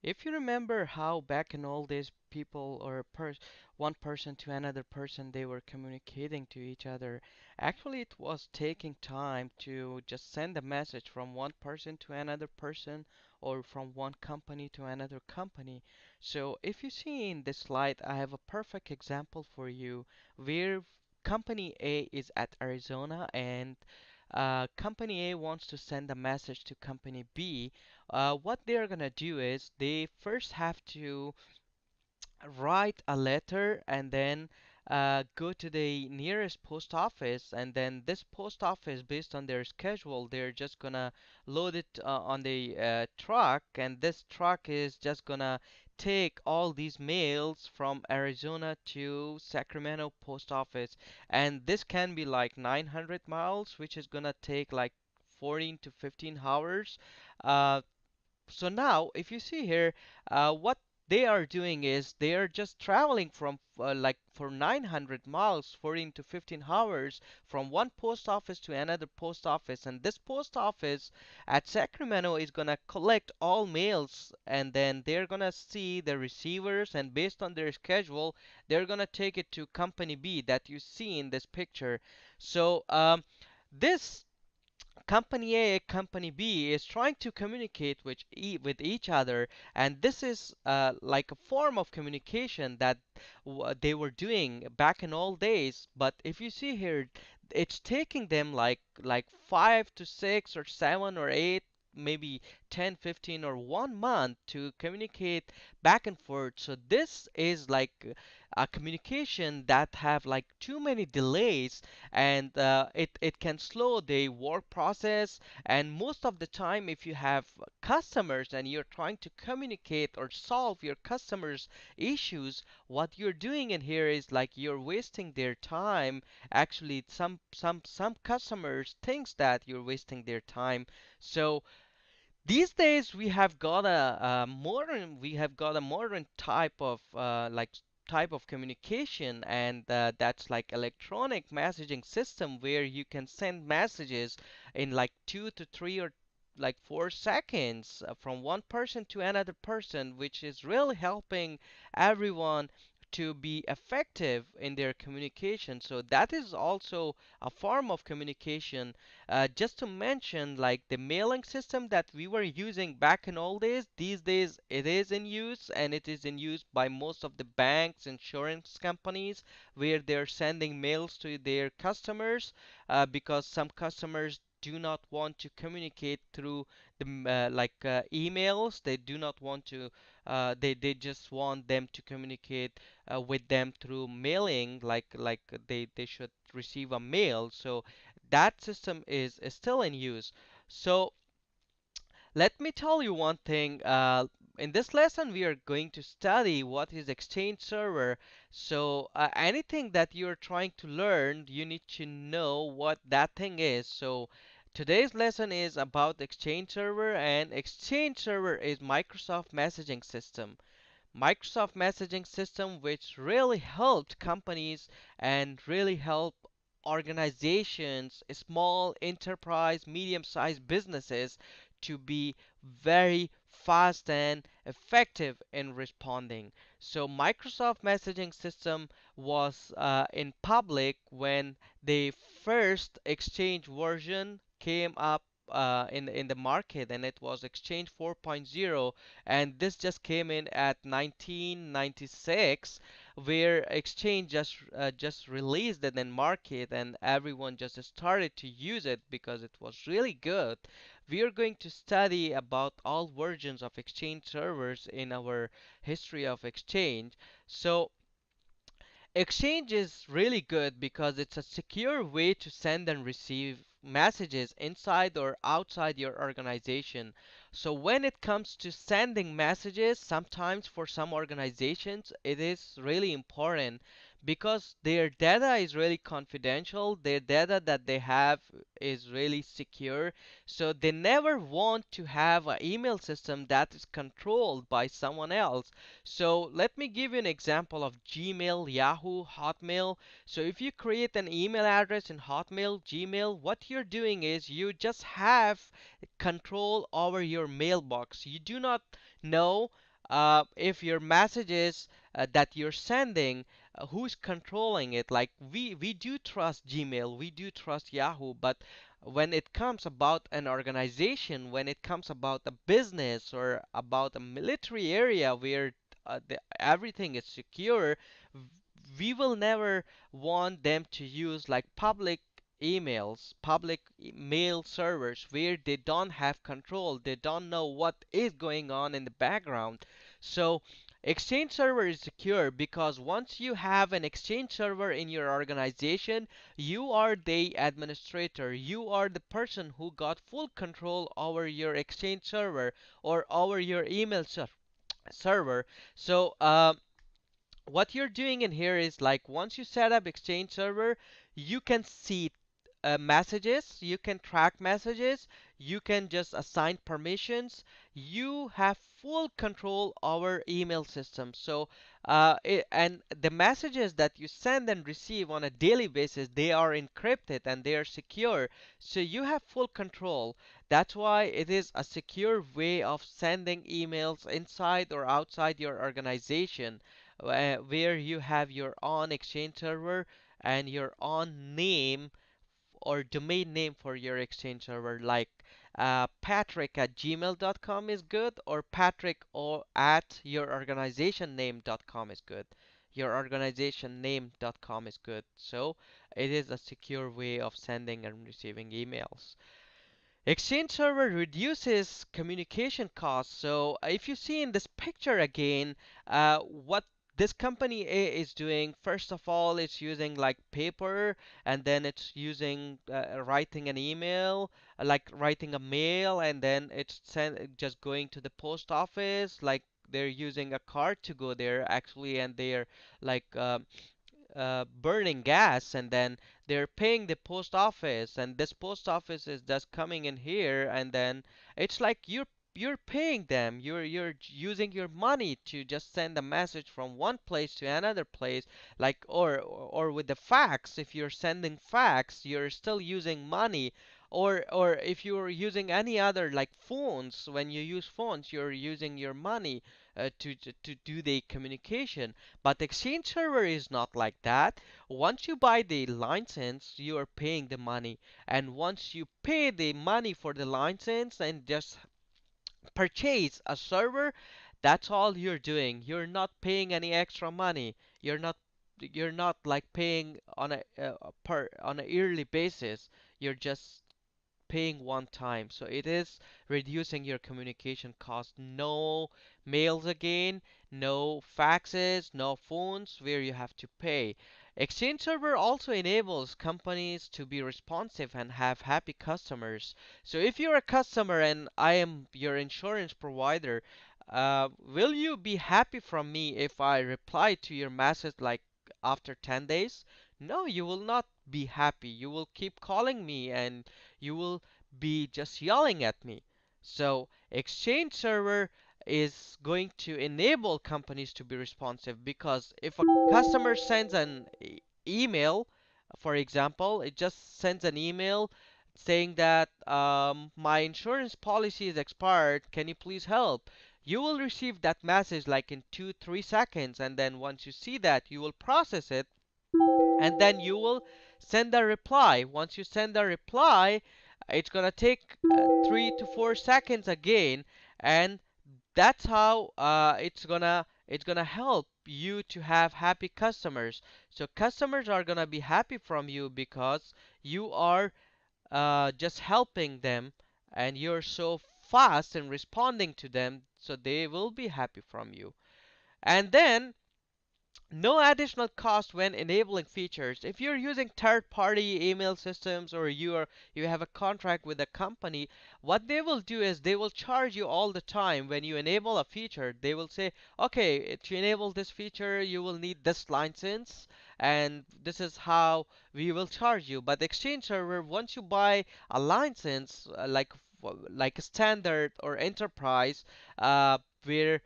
If you remember how back in old days people or one person to another person they were communicating to each other, actually it was taking time to just send a message from one person to another person or from one company to another company. So if you see in this slide, I have a perfect example for you where company A is at Arizona and company A wants to send a message to company B. What they're gonna do is they first have to write a letter and then go to the nearest post office, and then this post office, based on their schedule, they're just gonna load it on the truck, and this truck is just gonna take all these mails from Arizona to Sacramento post office, and this can be like 900 miles, which is gonna take like 14 to 15 hours. Uh, so now, if you see here, what they are doing is they are just traveling from like for 900 miles, 14 to 15 hours from one post office to another post office. And this post office at Sacramento is going to collect all mails and then they're going to see the receivers. And based on their schedule, they're going to take it to Company B that you see in this picture. So, this company A, company B is trying to communicate with each other, and this is like a form of communication that they were doing back in old days. But if you see here, it's taking them like 5 to 6 or 7 or 8, maybe 10, 15, or 1 month to communicate back and forth. So this is like a communication that have like too many delays, and it can slow the work process. And most of the time, if you have customers and you're trying to communicate or solve your customers issues, what you're doing in here is like you're wasting their time. Actually, some customers thinks that you're wasting their time. So these days we have got a modern type of type of communication, and that's like electronic messaging system where you can send messages in like 2 to 3 or like 4 seconds from one person to another person, which is really helping everyone to be effective in their communication. So that is also a form of communication. Just to mention, like the mailing system that we were using back in old days, these days it is in use, and it is in use by most of the banks, insurance companies, where they're sending mails to their customers because some customers do not want to communicate through emails. They do not want to. They just want them to communicate with them through mailing, like they should receive a mail. So that system is still in use. So let me tell you one thing. In this lesson, we are going to study what is Exchange Server. So anything that you're trying to learn, you need to know what that thing is. So today's lesson is about Exchange Server, and Exchange Server is Microsoft messaging system. Microsoft messaging system which really helped companies and really help organizations, small enterprise, medium-sized businesses to be very fast and effective in responding. So Microsoft messaging system was in public when the first Exchange version came up in the market, and it was Exchange 4.0, and this just came in at 1996, where Exchange just released it in market and everyone just started to use it because it was really good. We are going to study about all versions of Exchange servers in our history of Exchange. So Exchange is really good because it's a secure way to send and receive messages inside or outside your organization. So when it comes to sending messages, sometimes for some organizations it is really important because their data is really confidential, their data that they have is really secure. So they never want to have an email system that is controlled by someone else. So let me give you an example of Gmail, Yahoo, Hotmail. So if you create an email address in Hotmail, Gmail, what you're doing is you just have control over your mailbox. You do not know. if your messages that you're sending, who's controlling it? Like we do trust Gmail, we do trust Yahoo, but when it comes about an organization, when it comes about a business or about a military area where everything is secure, we will never want them to use like public emails, public mail servers where they don't have control, they don't know what is going on in the background. So Exchange server is secure because once you have an Exchange server in your organization, you are the administrator. You are the person who got full control over your Exchange server or over your email server. So what you're doing in here is like once you set up Exchange server, you can see messages, you can track messages, you can just assign permissions. You have full control over email system. So and the messages that you send and receive on a daily basis, they are encrypted and they are secure. So you have full control. That's why it is a secure way of sending emails inside or outside your organization, where you have your own Exchange server and your own name or domain name for your Exchange server, like patrick at gmail.com is good, or patrick or at your organization name.com is good. Your organization name.com is good. So it is a secure way of sending and receiving emails. Exchange server reduces communication costs. So if you see in this picture again, what this company A is doing, first of all, it's using like paper, and then it's using writing an email, like writing a mail, and then it's just going to the post office, like they're using a card to go there actually, and they're like burning gas, and then they're paying the post office, and this post office is just coming in here, and then it's like you're paying them, you're using your money to just send a message from one place to another place, like or with the fax, if you're sending fax you're still using money, or if you're using any other like phones, when you use phones you're using your money to do the communication. But Exchange server is not like that. Once you buy the license, you are paying the money. And once you pay the money for the license and just purchase a server, that's all you're doing. You're not paying any extra money. You're not like paying on a per on a yearly basis. You're just paying one time. So it is reducing your communication cost. No mails again, no faxes, no phones where you have to pay. Exchange Server also enables companies to be responsive and have happy customers. So if you're a customer and I am your insurance provider, will you be happy from me if I reply to your message like after 10 days? No, you will not be happy. You will keep calling me and you will be just yelling at me. So Exchange Server is going to enable companies to be responsive, because if a customer sends an email, for example, it just sends an email saying that my insurance policy is expired, can you please help? You will receive that message like in 2 3 seconds, and then once you see that, you will process it, and then you will send a reply. Once you send a reply, it's gonna take 3 to 4 seconds again, and that's how it's gonna help you to have happy customers. So customers are gonna be happy from you because you are just helping them, and you're so fast in responding to them, so they will be happy from you. And then no additional cost when enabling features. If you're using third-party email systems, or you have a contract with a company, what they will do is they will charge you all the time when you enable a feature. They will say, okay, to enable this feature, you will need this license, and this is how we will charge you. But Exchange Server, once you buy a license, like a standard or enterprise, where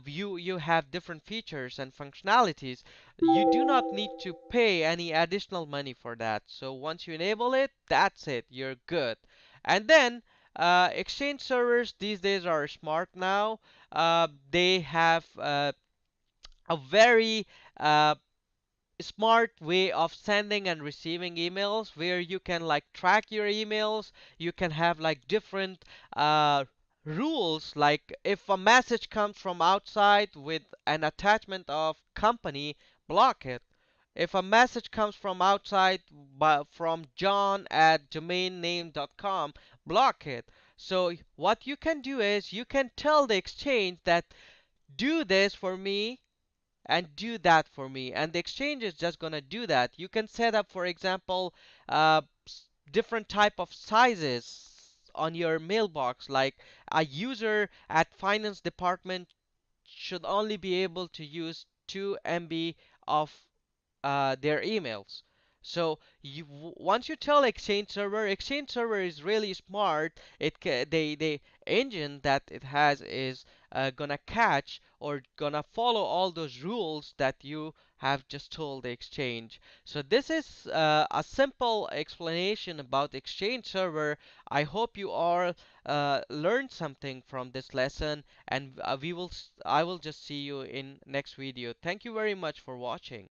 you have different features and functionalities, you do not need to pay any additional money for that. So once you enable it, that's it, you're good. And then Exchange servers these days are smart now. They have a very uh, smart way of sending and receiving emails where you can like track your emails. You can have like different uh, rules, like if a message comes from outside with an attachment of company, block it. If a message comes from outside from john at domainname.com, block it. So what you can do is you can tell the exchange that do this for me and do that for me, and the exchange is just going to do that. You can set up, for example, different type of sizes on your mailbox, like a user at finance department should only be able to use 2 MB of their emails. So once you tell Exchange Server is really smart. The engine that it has is gonna catch or gonna follow all those rules that you have just told the Exchange. So this is a simple explanation about Exchange Server. I hope you all learned something from this lesson, and I will just see you in next video. Thank you very much for watching.